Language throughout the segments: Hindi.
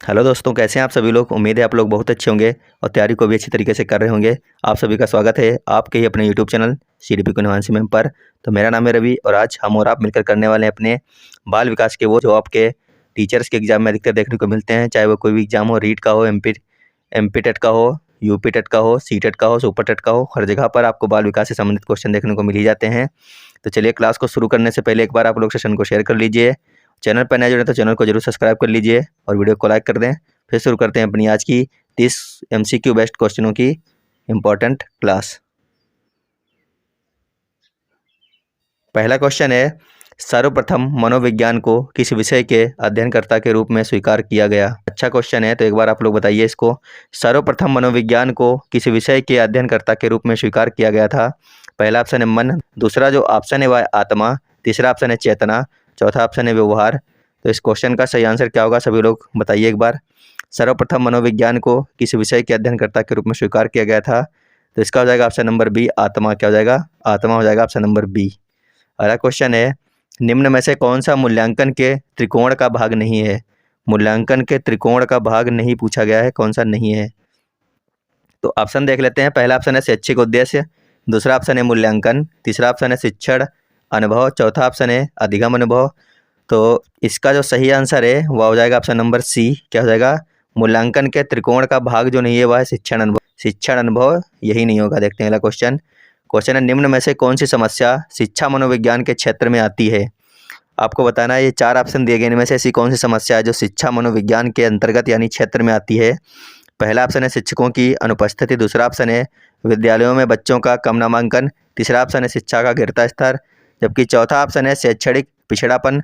हेलो दोस्तों, कैसे हैं आप सभी लोग। उम्मीद है आप लोग बहुत अच्छे होंगे और तैयारी को भी अच्छी तरीके से कर रहे होंगे। आप सभी का स्वागत है आपके ही अपने यूट्यूब चैनल CDP कुनवांसी मैम पर। तो मेरा नाम है रवि और आज हम और आप मिलकर करने वाले हैं अपने बाल विकास के वो जो आपके टीचर्स के एग्जाम में अधिकतर देखने को मिलते हैं, चाहे वो कोई भी एग्जाम हो, रीट का हो, MP टेट का हो, UP टेट का हो, C टेट का हो, सुपर टेट का हो, हर जगह पर आपको बाल विकास से संबंधित क्वेश्चन देखने को मिल ही जाते हैं। तो चलिए, क्लास को शुरू करने से पहले एक बार आप लोग सेशन को शेयर कर लीजिए। चैनल पर नए जुड़े तो चैनल को जरूर सब्सक्राइब कर लीजिए और वीडियो को लाइक कर दें। फिर शुरू करते हैं अपनी आज की 30 MCQ बेस्ट क्वेश्चनों की इम्पोर्टेंट क्लास। पहला क्वेश्चन है, सर्वप्रथम मनोविज्ञान को किस विषय के अध्ययनकर्ता के रूप में स्वीकार किया गया। अच्छा क्वेश्चन है, तो एक बार आप लोग बताइए इसको। सर्वप्रथम मनोविज्ञान को किस विषय के अध्ययनकर्ता के रूप में स्वीकार किया गया था। पहला ऑप्शन है मन, दूसरा जो ऑप्शन है वह आत्मा, तीसरा ऑप्शन है चेतना, चौथा ऑप्शन है व्यवहार। तो इस क्वेश्चन का सही आंसर क्या होगा, सभी लोग बताइए एक बार। सर्वप्रथम मनोविज्ञान को किस विषय के अध्ययनकर्ता के रूप में स्वीकार किया गया था, तो इसका हो जाएगा ऑप्शन नंबर बी, आत्मा। क्या हो जाएगा, आत्मा हो जाएगा ऑप्शन नंबर बी। अगला क्वेश्चन है, निम्न में से कौन सा मूल्यांकन के त्रिकोण का भाग नहीं है। मूल्यांकन के त्रिकोण का भाग नहीं पूछा गया है, कौन सा नहीं है। तो ऑप्शन देख लेते हैं। पहला ऑप्शन है शैक्षिक उद्देश्य, दूसरा ऑप्शन है मूल्यांकन, तीसरा ऑप्शन है शिक्षण अनुभव, चौथा ऑप्शन है अधिगम अनुभव। तो इसका जो सही आंसर है वह हो जाएगा ऑप्शन नंबर सी। क्या हो जाएगा, मूल्यांकन के त्रिकोण का भाग जो नहीं है वह है शिक्षण अनुभव। शिक्षण अनुभव यही नहीं होगा। देखते हैं अगला क्वेश्चन। क्वेश्चन है, निम्न में से कौन सी समस्या शिक्षा मनोविज्ञान के क्षेत्र में आती है। आपको बताना है, ये चार ऑप्शन दिए गए, इनमें से ऐसी कौन सी समस्या है जो शिक्षा मनोविज्ञान के अंतर्गत यानी क्षेत्र में आती है। पहला ऑप्शन है शिक्षकों की अनुपस्थिति, दूसरा ऑप्शन है विद्यालयों में बच्चों का कम नामांकन, तीसरा ऑप्शन है शिक्षा का गिरता स्तर, जबकि चौथा ऑप्शन है शैक्षणिक पिछड़ापन।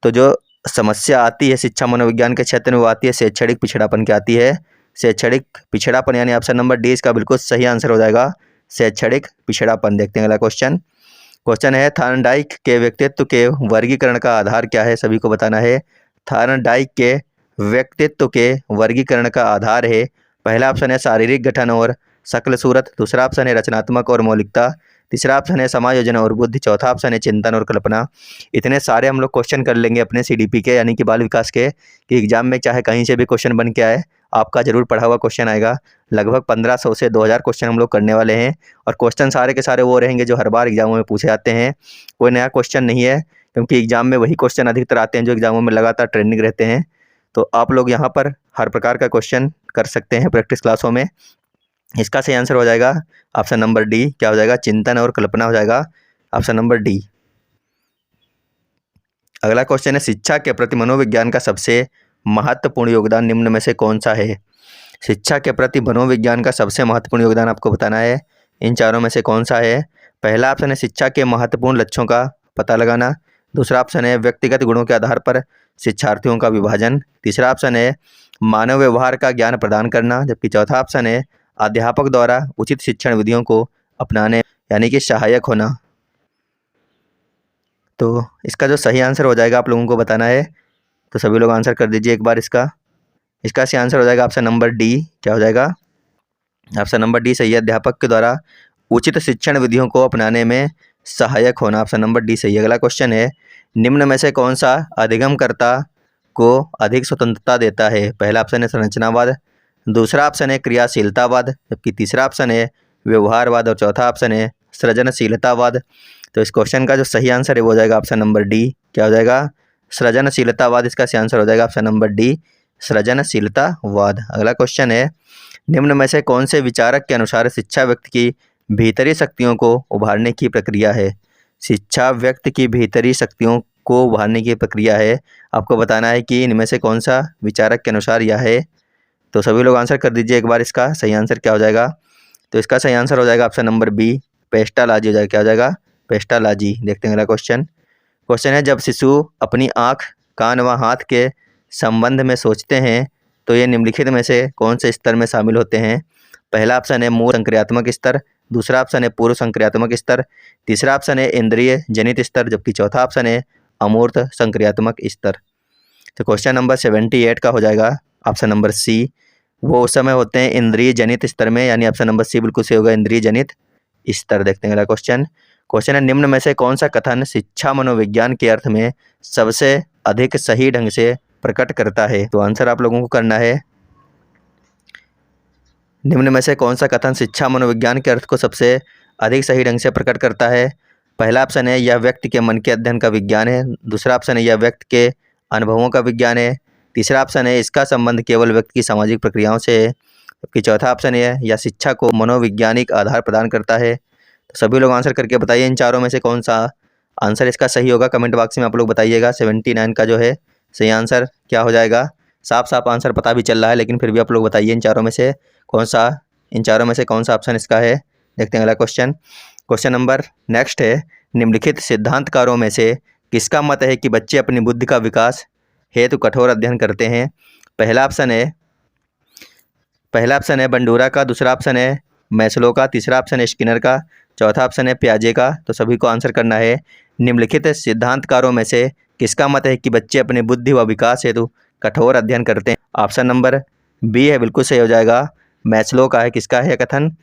तो जो समस्या आती है शिक्षा मनोविज्ञान के क्षेत्र में वो आती है शैक्षणिक पिछड़ापन की आती है। शैक्षणिक पिछड़ापन यानी ऑप्शन नंबर डी इसका बिल्कुल सही आंसर हो जाएगा, शैक्षणिक पिछड़ापन। देखते हैं अगला क्वेश्चन। क्वेश्चन है, थार्नडाइक के व्यक्तित्व के वर्गीकरण का आधार क्या है, सभी को बताना है। थार्नडाइक के व्यक्तित्व के वर्गीकरण का आधार है। पहला ऑप्शन है शारीरिक गठन और शक्ल सूरत, दूसरा ऑप्शन है रचनात्मक और मौलिकता, तीसरा ऑप्शन है समायोजन और बुद्धि, चौथा ऑप्शन है चिंतन और कल्पना। इतने सारे हम लोग क्वेश्चन कर लेंगे अपने CDP के यानी कि बाल विकास के, कि एग्जाम में चाहे कहीं से भी क्वेश्चन बन के आए आपका जरूर पढ़ा हुआ क्वेश्चन आएगा। लगभग 1500 से 2000 क्वेश्चन हम लोग करने वाले हैं और क्वेश्चन सारे के सारे वो रहेंगे जो हर बार एग्जामों में पूछे जाते हैं। कोई नया क्वेश्चन नहीं है, क्योंकि एग्जाम में वही क्वेश्चन अधिकतर आते हैं जो एग्जामों में लगातार ट्रेंडिंग रहते हैं। तो आप लोग यहाँ पर हर प्रकार का क्वेश्चन कर सकते हैं प्रैक्टिस क्लासों में। इसका सही आंसर हो जाएगा ऑप्शन नंबर डी। क्या हो जाएगा, चिंतन और कल्पना हो जाएगा ऑप्शन नंबर डी। अगला क्वेश्चन है, शिक्षा के प्रति मनोविज्ञान का सबसे महत्वपूर्ण योगदान निम्न में से कौन सा है। शिक्षा के प्रति मनोविज्ञान का सबसे महत्वपूर्ण योगदान आपको बताना है, इन चारों में से कौन सा है। पहला ऑप्शन है शिक्षा के महत्वपूर्ण लक्ष्यों का पता लगाना, दूसरा ऑप्शन है व्यक्तिगत गुणों के आधार पर शिक्षार्थियों का विभाजन, तीसरा ऑप्शन है मानव व्यवहार का ज्ञान प्रदान करना, जबकि चौथा ऑप्शन है अध्यापक द्वारा उचित शिक्षण विधियों को अपनाने यानी कि सहायक होना। तो इसका जो सही आंसर हो जाएगा आप लोगों को बताना है, तो सभी लोग आंसर कर दीजिए एक बार इसका। इसका सही आंसर हो जाएगा ऑप्शन नंबर डी। क्या हो जाएगा, ऑप्शन नंबर डी सही है, अध्यापक के द्वारा उचित शिक्षण विधियों को अपनाने में सहायक होना, ऑप्शन नंबर डी सही है। अगला क्वेश्चन है, निम्न में से कौन सा अधिगमकर्ता को अधिक स्वतंत्रता देता है। पहला ऑप्शन है संरचनावाद, दूसरा ऑप्शन है क्रियाशीलतावाद, जबकि तीसरा ऑप्शन है व्यवहारवाद और चौथा ऑप्शन है सृजनशीलतावाद। तो इस क्वेश्चन का जो सही आंसर है वो हो जाएगा ऑप्शन नंबर डी। क्या हो जाएगा, सृजनशीलतावाद। इसका सही आंसर हो जाएगा ऑप्शन नंबर डी, सृजनशीलतावाद। अगला क्वेश्चन है, निम्न में से कौन से विचारक के अनुसार शिक्षा व्यक्ति की भीतरी शक्तियों को उभारने की प्रक्रिया है। शिक्षा व्यक्ति की भीतरी शक्तियों को उभारने की प्रक्रिया है। आपको बताना है कि इनमें से कौन सा विचारक के अनुसार यह है। तो सभी लोग आंसर कर दीजिए एक बार, इसका सही आंसर क्या हो जाएगा। तो इसका सही आंसर हो जाएगा ऑप्शन नंबर बी, पेस्टालॉजी हो जाएगा। क्या हो जाएगा, पेस्टालॉजी। देखते हैं अगला क्वेश्चन। क्वेश्चन है, जब शिशु अपनी आँख, कान व हाथ के संबंध में सोचते हैं तो ये निम्नलिखित में से कौन से स्तर में शामिल होते हैं। पहला ऑप्शन है मूल संक्रियात्मक स्तर, दूसरा ऑप्शन है पूर्व संक्रियात्मक स्तर, तीसरा ऑप्शन है इंद्रिय जनित स्तर, जबकि चौथा ऑप्शन है अमूर्त संक्रियात्मक स्तर। तो क्वेश्चन नंबर 78 का हो जाएगा ऑप्शन नंबर सी। वो उस समय होते हैं इंद्रिय जनित स्तर में, यानी ऑप्शन नंबर सी बिल्कुल सही होगा, इंद्रिय जनित स्तर। देखते हैं अगला क्वेश्चन। क्वेश्चन है, निम्न में से कौन सा कथन शिक्षा मनोविज्ञान के अर्थ में सबसे अधिक सही ढंग से प्रकट करता है। तो आंसर आप लोगों को करना है, निम्न में से कौन सा कथन शिक्षा मनोविज्ञान के अर्थ को सबसे अधिक सही ढंग से प्रकट करता है। पहला ऑप्शन है यह व्यक्ति के मन के अध्ययन का विज्ञान है। दूसरा ऑप्शन है यह व्यक्ति के अनुभवों का विज्ञान है। तीसरा ऑप्शन है इसका संबंध केवल व्यक्ति की सामाजिक प्रक्रियाओं से है। जबकि चौथा ऑप्शन है यह शिक्षा को मनोवैज्ञानिक आधार प्रदान करता है। तो सभी लोग आंसर करके बताइए इन चारों में से कौन सा आंसर इसका सही होगा। कमेंट बॉक्स में आप लोग बताइएगा 79 का जो है सही आंसर क्या हो जाएगा। साफ साफ आंसर पता भी चल रहा है, लेकिन फिर भी आप लोग बताइए इन चारों में से कौन सा ऑप्शन इसका है। देखते हैं अगला क्वेश्चन। क्वेश्चन नंबर नेक्स्ट है, निम्नलिखित सिद्धांतकारों में से किसका मत है कि बच्चे अपनी बुद्धि का विकास हेतु कठोर अध्ययन करते हैं। पहला ऑप्शन है बंडूरा का। दूसरा ऑप्शन है मैस्लो का। तीसरा ऑप्शन है स्किनर का। चौथा ऑप्शन है पियाजे का। तो सभी को आंसर करना है, निम्नलिखित सिद्धांतकारों में से किसका मत है कि बच्चे अपनी बुद्धि व विकास हेतु कठोर अध्ययन करते हैं। ऑप्शन नंबर बी है, बिल्कुल सही हो जाएगा। मैस्लो का है। किसका है कथन?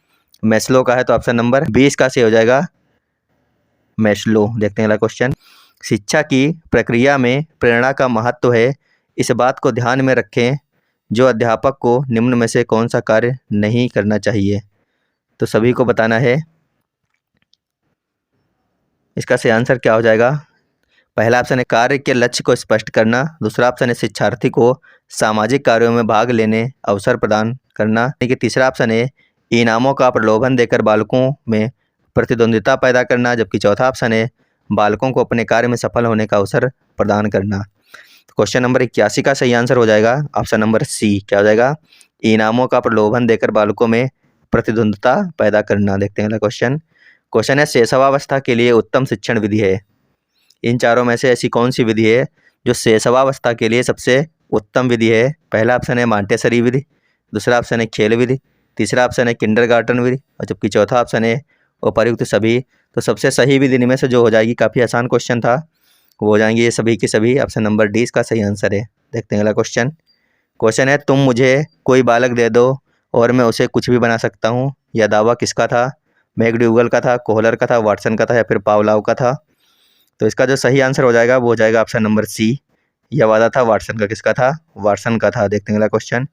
मैस्लो का है। तो ऑप्शन नंबर बी इसका सही हो जाएगा, मैस्लो। देखते हैं अगला क्वेश्चन। शिक्षा की प्रक्रिया में प्रेरणा का महत्व है, इस बात को ध्यान में रखें जो अध्यापक को निम्न में से कौन सा कार्य नहीं करना चाहिए। तो सभी को बताना है इसका सही आंसर क्या हो जाएगा। पहला ऑप्शन है कार्य के लक्ष्य को स्पष्ट करना। दूसरा ऑप्शन है शिक्षार्थी को सामाजिक कार्यों में भाग लेने अवसर प्रदान करना। तीसरा ऑप्शन है इनामों का प्रलोभन देकर बालकों में प्रतिद्वंद्विता पैदा करना। जबकि चौथा ऑप्शन है बालकों को अपने कार्य में सफल होने का अवसर प्रदान करना। तो क्वेश्चन नंबर 81 का सही आंसर हो जाएगा ऑप्शन नंबर सी। क्या हो जाएगा? इनामों का प्रलोभन देकर बालकों में प्रतिद्वंद्विता पैदा करना। देखते हैं अगला क्वेश्चन। क्वेश्चन है शैशवावस्था के लिए उत्तम शिक्षण विधि है। इन चारों में से ऐसी कौन सी विधि है जो शैशवावस्था के लिए सबसे उत्तम विधि है। पहला ऑप्शन है मॉन्टेसरी विधि। दूसरा ऑप्शन है खेल विधि। तीसरा ऑप्शन है किंडरगार्टन विधि। और जबकि चौथा ऑप्शन है उपर्युक्त सभी। तो सबसे सही विधि इनमें से जो हो जाएगी, काफ़ी आसान क्वेश्चन था, वो हो जाएंगे ये सभी की सभी। ऑप्शन नंबर डी इसका सही आंसर है। देखते हैं अगला क्वेश्चन। क्वेश्चन है तुम मुझे कोई बालक दे दो और मैं उसे कुछ भी बना सकता हूँ। यह दावा किसका था? मैकडूगल का था, कोहलर का था, वाटसन का था या फिर पावलाव का था। तो इसका जो सही आंसर हो जाएगा वो हो जाएगा ऑप्शन नंबर सी। यह वादा था वाटसन का। किसका था? वाटसन का था। देखते हैं अगला क्वेश्चन।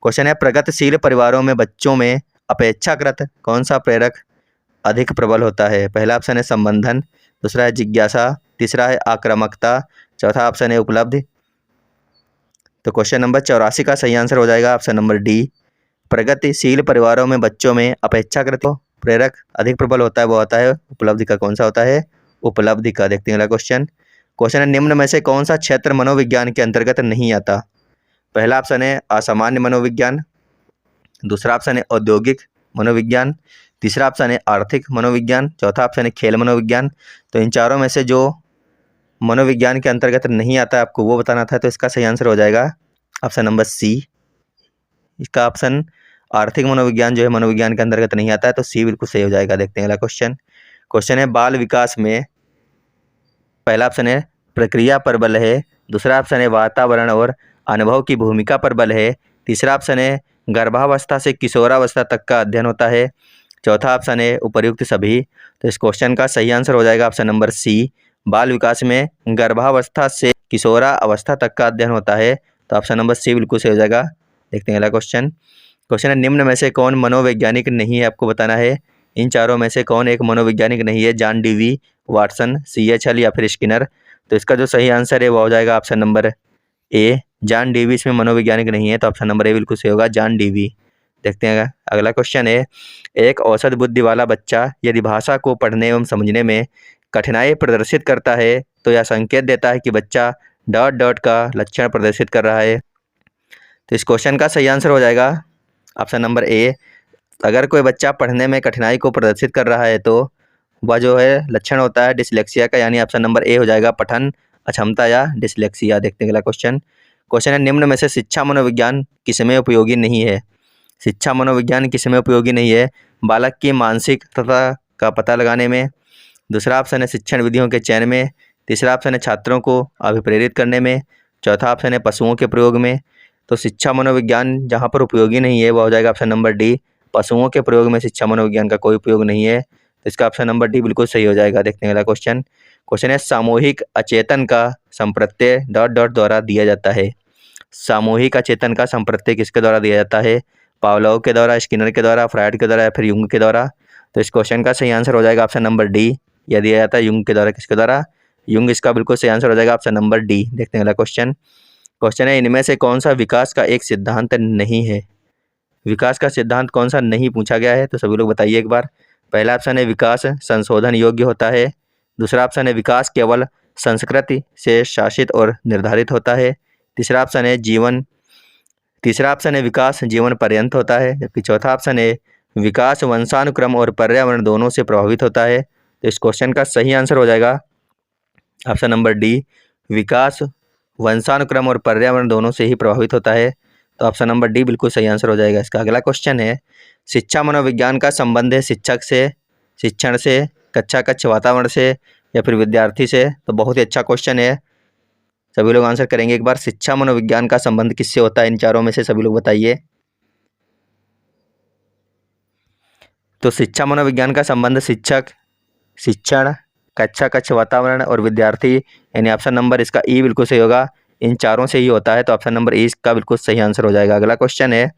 क्वेश्चन है प्रगतिशील परिवारों में बच्चों में अपेक्षाकृत कौन सा प्रेरक अधिक प्रबल होता है। पहला ऑप्शन है संबंधन। दूसरा है जिज्ञासा। तीसरा है आक्रामकता। चौथा ऑप्शन है उपलब्धि। तो क्वेश्चन नंबर 84 का सही आंसर हो जाएगा ऑप्शन नंबर डी। प्रगतिशील परिवारों में बच्चों में अपेक्षाकृत प्रेरक अधिक प्रबल होता है, वो होता है उपलब्धि का। कौन सा होता है? उपलब्धि का। देखते हैं अगला क्वेश्चन। क्वेश्चन है निम्न में से कौन सा क्षेत्र मनोविज्ञान के अंतर्गत नहीं आता। पहला ऑप्शन है असामान्य मनोविज्ञान। दूसरा ऑप्शन है औद्योगिक मनोविज्ञान। तीसरा ऑप्शन है आर्थिक मनोविज्ञान। चौथा ऑप्शन है खेल मनोविज्ञान। तो इन चारों में से जो मनोविज्ञान के अंतर्गत नहीं आता है आपको वो बताना था। तो इसका सही आंसर हो जाएगा ऑप्शन नंबर सी। इसका ऑप्शन आर्थिक मनोविज्ञान जो है मनोविज्ञान के अंतर्गत नहीं आता है, तो सी बिल्कुल सही हो जाएगा। देखते हैं अगला क्वेश्चन। क्वेश्चन है बाल विकास में पहला ऑप्शन है प्रक्रिया पर बल है। दूसरा ऑप्शन है वातावरण और अनुभव की भूमिका पर बल है। तीसरा ऑप्शन है गर्भावस्था से किशोरावस्था तक का अध्ययन होता है। चौथा ऑप्शन है उपर्युक्त सभी। तो इस क्वेश्चन का सही आंसर हो जाएगा ऑप्शन नंबर सी। बाल विकास में गर्भावस्था से किशोरा अवस्था तक का अध्ययन होता है। तो ऑप्शन नंबर सी बिल्कुल सही हो जाएगा। देखते हैं अगला क्वेश्चन। क्वेश्चन है निम्न में से कौन मनोवैज्ञानिक नहीं है, आपको बताना है। इन चारों में से कौन एक मनोवैज्ञानिक नहीं है। जॉन डीवी, वाटसन, CH हल या फिर स्किनर। तो इसका जो सही आंसर है वो हो जाएगा option number A. John Dewey इसमें मनोवैज्ञानिक नहीं है, तो ऑप्शन नंबर ए बिल्कुल सही होगा, जॉन डीवी। देखते हैं अगला क्वेश्चन है एक औसत बुद्धि वाला बच्चा यदि भाषा को पढ़ने एवं समझने में कठिनाई प्रदर्शित करता है तो यह संकेत देता है कि बच्चा ... का लक्षण प्रदर्शित कर रहा है। तो इस क्वेश्चन का सही आंसर हो जाएगा ऑप्शन नंबर ए। अगर कोई बच्चा पढ़ने में कठिनाई को प्रदर्शित कर रहा है तो वह जो है लक्षण होता है डिसलेक्सिया का, यानी ऑप्शन नंबर ए हो जाएगा पठन अक्षमता या डिसलेक्सिया। देखते हैं अगला क्वेश्चन। क्वेश्चन है निम्न में से शिक्षा मनोविज्ञान किसमें उपयोगी नहीं है। शिक्षा मनोविज्ञान किसमें उपयोगी नहीं है। बालक की मानसिकता का पता लगाने में। दूसरा ऑप्शन है शिक्षण विधियों के चयन में। तीसरा ऑप्शन है छात्रों को अभिप्रेरित करने में। चौथा ऑप्शन है पशुओं के प्रयोग में। तो शिक्षा मनोविज्ञान जहाँ पर उपयोगी नहीं है वह हो जाएगा ऑप्शन नंबर डी। पशुओं के प्रयोग में शिक्षा मनोविज्ञान का कोई उपयोग नहीं है, तो इसका ऑप्शन नंबर डी बिल्कुल सही हो जाएगा। देखते हैं अगला क्वेश्चन। क्वेश्चन है सामूहिक अचेतन का संप्रत्यय ... द्वारा दिया जाता है। सामूहिक अचेतन का संप्रत्यय किसके द्वारा दिया जाता है? पावलोव के द्वारा, स्किनर के द्वारा, फ्रायड के द्वारा या फिर युंग के द्वारा? तो इस क्वेश्चन का सही आंसर हो जाएगा ऑप्शन नंबर डी। यह दिया जाता है युंग के द्वारा। किसके द्वारा? युंग। इसका बिल्कुल सही आंसर हो जाएगा ऑप्शन नंबर डी। देखते हैं अगला क्वेश्चन। क्वेश्चन है, इनमें से कौन सा विकास का एक सिद्धांत नहीं है? विकास का सिद्धांत कौन सा नहीं पूछा गया है, तो सभी लोग बताइए एक बार। पहला ऑप्शन है विकास संशोधन योग्य होता है। दूसरा ऑप्शन है विकास केवल संस्कृति से शासित और निर्धारित होता है। तीसरा ऑप्शन है विकास जीवन पर्यंत होता है। जबकि चौथा ऑप्शन है विकास वंशानुक्रम और पर्यावरण दोनों से प्रभावित होता है। तो इस क्वेश्चन का सही आंसर हो जाएगा ऑप्शन नंबर डी, विकास वंशानुक्रम और पर्यावरण दोनों से ही प्रभावित होता है। तो ऑप्शन नंबर डी बिल्कुल सही आंसर हो जाएगा इसका। अगला क्वेश्चन है, शिक्षा मनोविज्ञान का संबंध है शिक्षक से, शिक्षण से, कक्षा कक्ष वातावरण से या फिर विद्यार्थी से? तो बहुत ही अच्छा क्वेश्चन है, सभी लोग आंसर करेंगे एक बार। शिक्षा मनोविज्ञान का संबंध किससे होता है? इन चारों में से सभी लोग बताइए। तो शिक्षा मनोविज्ञान का संबंध शिक्षक, शिक्षण, कक्षा कक्ष वातावरण और विद्यार्थी, यानी ऑप्शन नंबर इसका ई बिल्कुल सही होगा। इन चारों से ही होता है। तो ऑप्शन नंबर ई इसका बिल्कुल सही आंसर हो जाएगा। अगला क्वेश्चन है,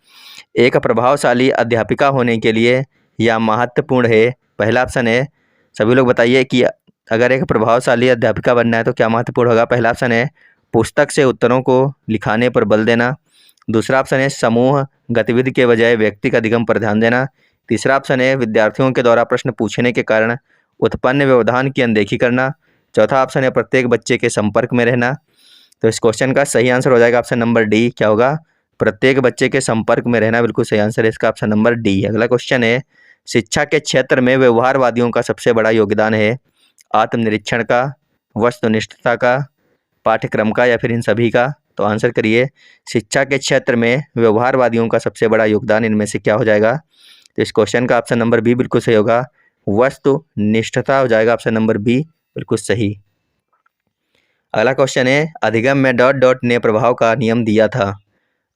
एक प्रभावशाली अध्यापिका होने के लिए यह महत्वपूर्ण है। पहला ऑप्शन है, सभी लोग बताइए कि अगर एक प्रभावशाली अध्यापिका बनना है तो क्या महत्वपूर्ण होगा? पहला ऑप्शन है पुस्तक से उत्तरों को लिखाने पर बल देना। दूसरा ऑप्शन है समूह गतिविधि के बजाय व्यक्तिगत अधिगम पर ध्यान देना। तीसरा ऑप्शन है विद्यार्थियों के द्वारा प्रश्न पूछने के कारण उत्पन्न व्यवधान की अनदेखी करना। चौथा ऑप्शन है प्रत्येक बच्चे के संपर्क में रहना। तो इस क्वेश्चन का सही आंसर हो जाएगा ऑप्शन नंबर डी। क्या होगा? प्रत्येक बच्चे के संपर्क में रहना बिल्कुल सही आंसर है इसका, ऑप्शन नंबर डी। अगला क्वेश्चन है, शिक्षा के क्षेत्र में व्यवहारवादियों का सबसे बड़ा योगदान है आत्मनिरीक्षण का, वस्तुनिष्ठता का, पाठ्यक्रम का या फिर इन सभी का? तो आंसर करिए। शिक्षा के क्षेत्र में व्यवहारवादियों का सबसे बड़ा योगदान इनमें से क्या हो जाएगा? तो इस क्वेश्चन का ऑप्शन नंबर बी बिल्कुल सही होगा, वस्तुनिष्ठता हो जाएगा ऑप्शन नंबर बी बिल्कुल सही। अगला क्वेश्चन है, अधिगम में डॉट डॉट ने प्रभाव का नियम दिया था।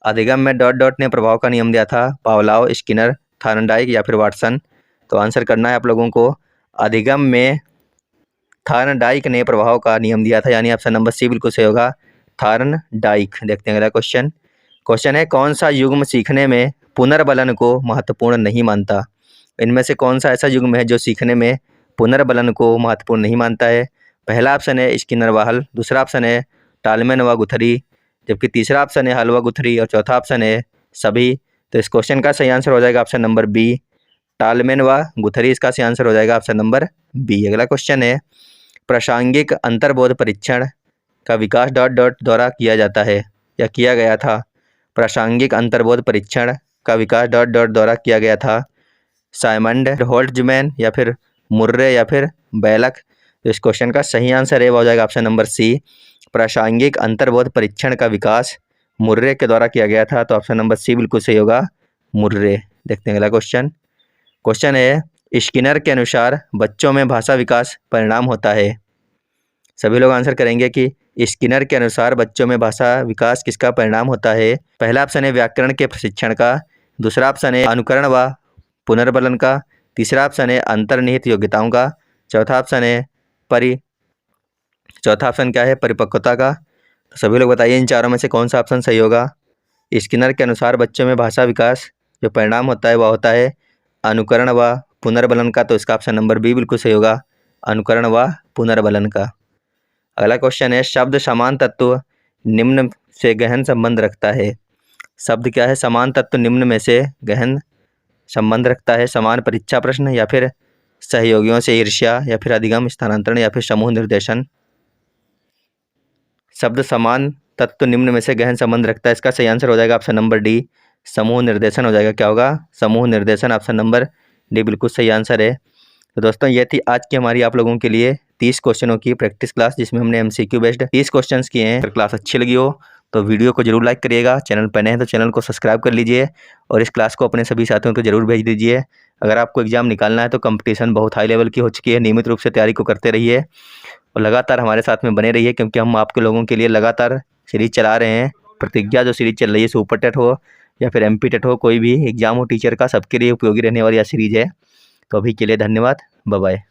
अधिगम में डॉट डॉट ने प्रभाव का नियम दिया था पावलोव, स्किनर, थॉर्नडाइक या फिर वाटसन? तो आंसर करना है आप लोगों को। अधिगम में थॉर्नडाइक ने प्रभाव का नियम दिया था, यानी ऑप्शन नंबर सी बिल्कुल सही होगा, थॉर्नडाइक। देखते हैं अगला क्वेश्चन। क्वेश्चन है, कौन सा युग्म सीखने में पुनर्बलन को महत्वपूर्ण नहीं मानता? इनमें से कौन सा ऐसा युग्म है जो सीखने में पुनर्बलन को महत्वपूर्ण नहीं मानता है? पहला ऑप्शन है स्किनर व हल, दूसरा ऑप्शन है टालमैन व गुथरी, जबकि तीसरा ऑप्शन है हल व गुथरी और चौथा ऑप्शन है सभी। तो इस क्वेश्चन का सही आंसर हो जाएगा ऑप्शन नंबर बी, टालमैन व गुथरी इसका सही आंसर हो जाएगा ऑप्शन नंबर बी। अगला क्वेश्चन है, प्रासंगिक अंतर्बोध परीक्षण का विकास डॉट डॉट द्वारा किया जाता है या किया गया था? प्रासंगिक अंतर्बोध परीक्षण का विकास डॉट डॉट द्वारा किया गया था साइमंड, होल्ट्जमैन या फिर मुर्रे या फिर बेलक? तो इस क्वेश्चन का सही आंसर है वो हो जाएगा ऑप्शन नंबर सी, प्रासंगिक अंतर्बोध परीक्षण का विकास मुर्रे के द्वारा किया गया था। तो ऑप्शन नंबर सी बिल्कुल सही होगा, मुर्रे। देखते हैं अगला क्वेश्चन। क्वेश्चन है, स्किनर के अनुसार बच्चों में भाषा विकास परिणाम होता है। सभी लोग आंसर करेंगे कि स्किनर के अनुसार बच्चों में भाषा विकास किसका परिणाम होता है? पहला ऑप्शन है व्याकरण के प्रशिक्षण का, दूसरा ऑप्शन है अनुकरण व पुनर्बलन का, तीसरा ऑप्शन है अंतर्निहित योग्यताओं का, चौथा ऑप्शन क्या है? परिपक्वता का। तो सभी लोग बताइए इन चारों में से कौन सा ऑप्शन सही होगा? स्किनर के अनुसार बच्चों में भाषा विकास जो परिणाम होता है वह होता है अनुकरण व पुनर्बलन का। तो इसका ऑप्शन नंबर बी बिल्कुल सही होगा, अनुकरण व पुनर्बलन का। अगला क्वेश्चन है, शब्द समान तत्व निम्न से गहन संबंध रखता है। शब्द क्या है? समान तत्व निम्न में से गहन संबंध रखता है। समान परीक्षा प्रश्न या फिर सहयोगियों से ईर्ष्या या फिर अधिगम स्थानांतरण या फिर समूह निर्देशन? शब्द समान तत्व निम्न में से गहन संबंध रखता है, इसका सही आंसर हो जाएगा ऑप्शन नंबर डी, समूह निर्देशन हो जाएगा। क्या होगा? समूह निर्देशन, ऑप्शन नंबर डी बिल्कुल सही आंसर है। तो दोस्तों ये थी आज की हमारी आप लोगों के लिए 30 क्वेश्चनों की प्रैक्टिस क्लास, जिसमें हमने MCQ बेस्ड 30 क्वेश्चंस किए हैं। अगर क्लास अच्छी लगी हो तो वीडियो को जरूर लाइक करिएगा, चैनल पर नए हैं तो चैनल को सब्सक्राइब कर लीजिए और इस क्लास को अपने सभी साथियों को जरूर भेज दीजिए। अगर आपको एग्जाम निकालना है तो कंपटीशन बहुत हाई लेवल की हो चुकी है, नियमित रूप से तैयारी को करते रहिए और लगातार हमारे साथ में बने रहिए, क्योंकि हम आपके लोगों के लिए लगातार सीरीज चला रहे हैं। प्रतिज्ञा जो सीरीज चल रही है, सुपर टेट हो या फिर MP टेट हो, कोई भी एग्जाम हो टीचर का, सबके लिए उपयोगी रहने वाली यह सीरीज है। तो अभी के लिए धन्यवाद, बाय बाय।